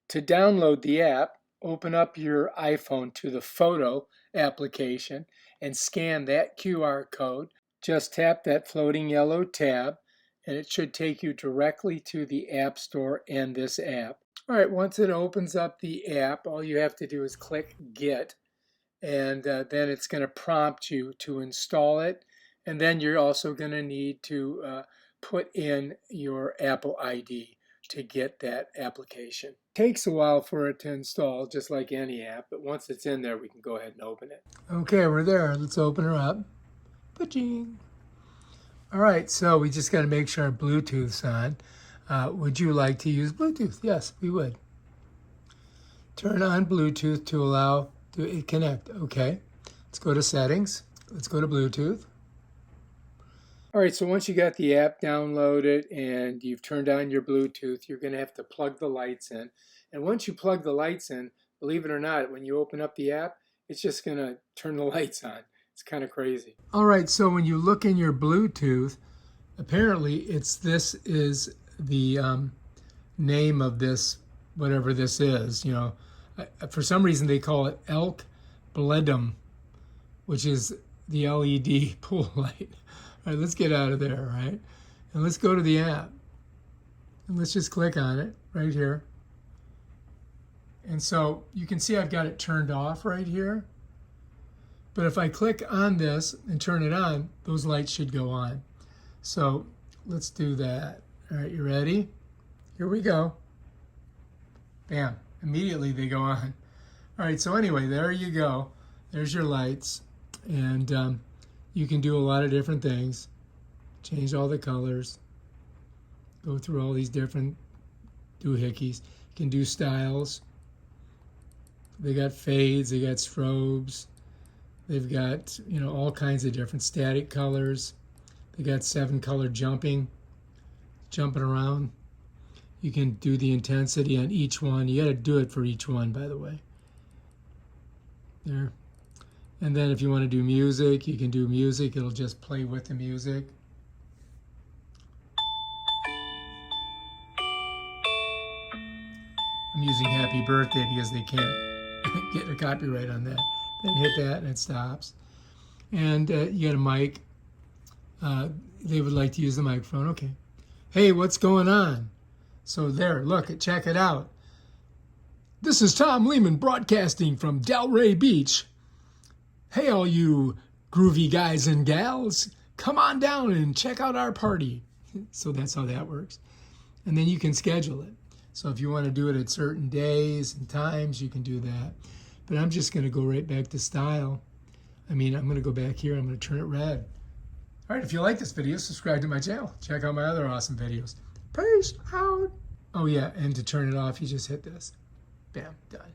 To download the app, open up your iPhone to the Photo application and scan that QR code. Just tap that floating yellow tab and it should take you directly to the App Store and this app. All right, once it opens up the app, all you have to do is click Get, and then it's going to prompt you to install it. And then you're also going to need to put in your Apple ID to get that application. It takes a while for it to install, just like any app, but once it's in there, we can go ahead and open it. Okay, we're there. Let's open her up. Ba-ching. All right, so we just got to make sure our Bluetooth's on. Would you like to use Bluetooth? Yes, we would. Turn on Bluetooth to allow it connect. Okay, let's go to settings. Let's go to Bluetooth. All right, so once you got the app downloaded and you've turned on your Bluetooth, you're going to have to plug the lights in. And once you plug the lights in, believe it or not, when you open up the app, it's just going to turn the lights on. It's kind of crazy. All right, so when you look in your Bluetooth, apparently this is the name of this, whatever this is. You know, for some reason they call it LyLmLe, which is the LED pool light. All right, let's get out of there, right? And let's go to the app. And let's just click on it right here. And so you can see I've got it turned off right here. But if I click on this and turn it on, those lights should go on. So let's do that. All right, you ready? Here we go. Bam, immediately they go on. All right, so anyway, there you go. There's your lights. And you can do a lot of different things. Change all the colors. Go through all these different doohickeys. You can do styles. They got fades, they got strobes. They've got, you know, all kinds of different static colors. They got 7-color jumping around. You can do the intensity on each one. You got to do it for each one, by the way. There. And then if you want to do music, you can do music. It'll just play with the music. I'm using Happy Birthday because they can't get a copyright on that. Then hit that and it stops. And you got a mic. They would like to use the microphone. Okay. Hey, what's going on? So there, look, check it out. This is Tom Lehman broadcasting from Delray Beach. Hey, all you groovy guys and gals, come on down and check out our party. So that's how that works. And then you can schedule it. So if you want to do it at certain days and times, you can do that. But I'm just going to go right back to style. I'm going to go back here. I'm going to turn it red. All right, if you like this video, subscribe to my channel. Check out my other awesome videos. Peace out. Oh, yeah, and to turn it off, you just hit this. Bam, done.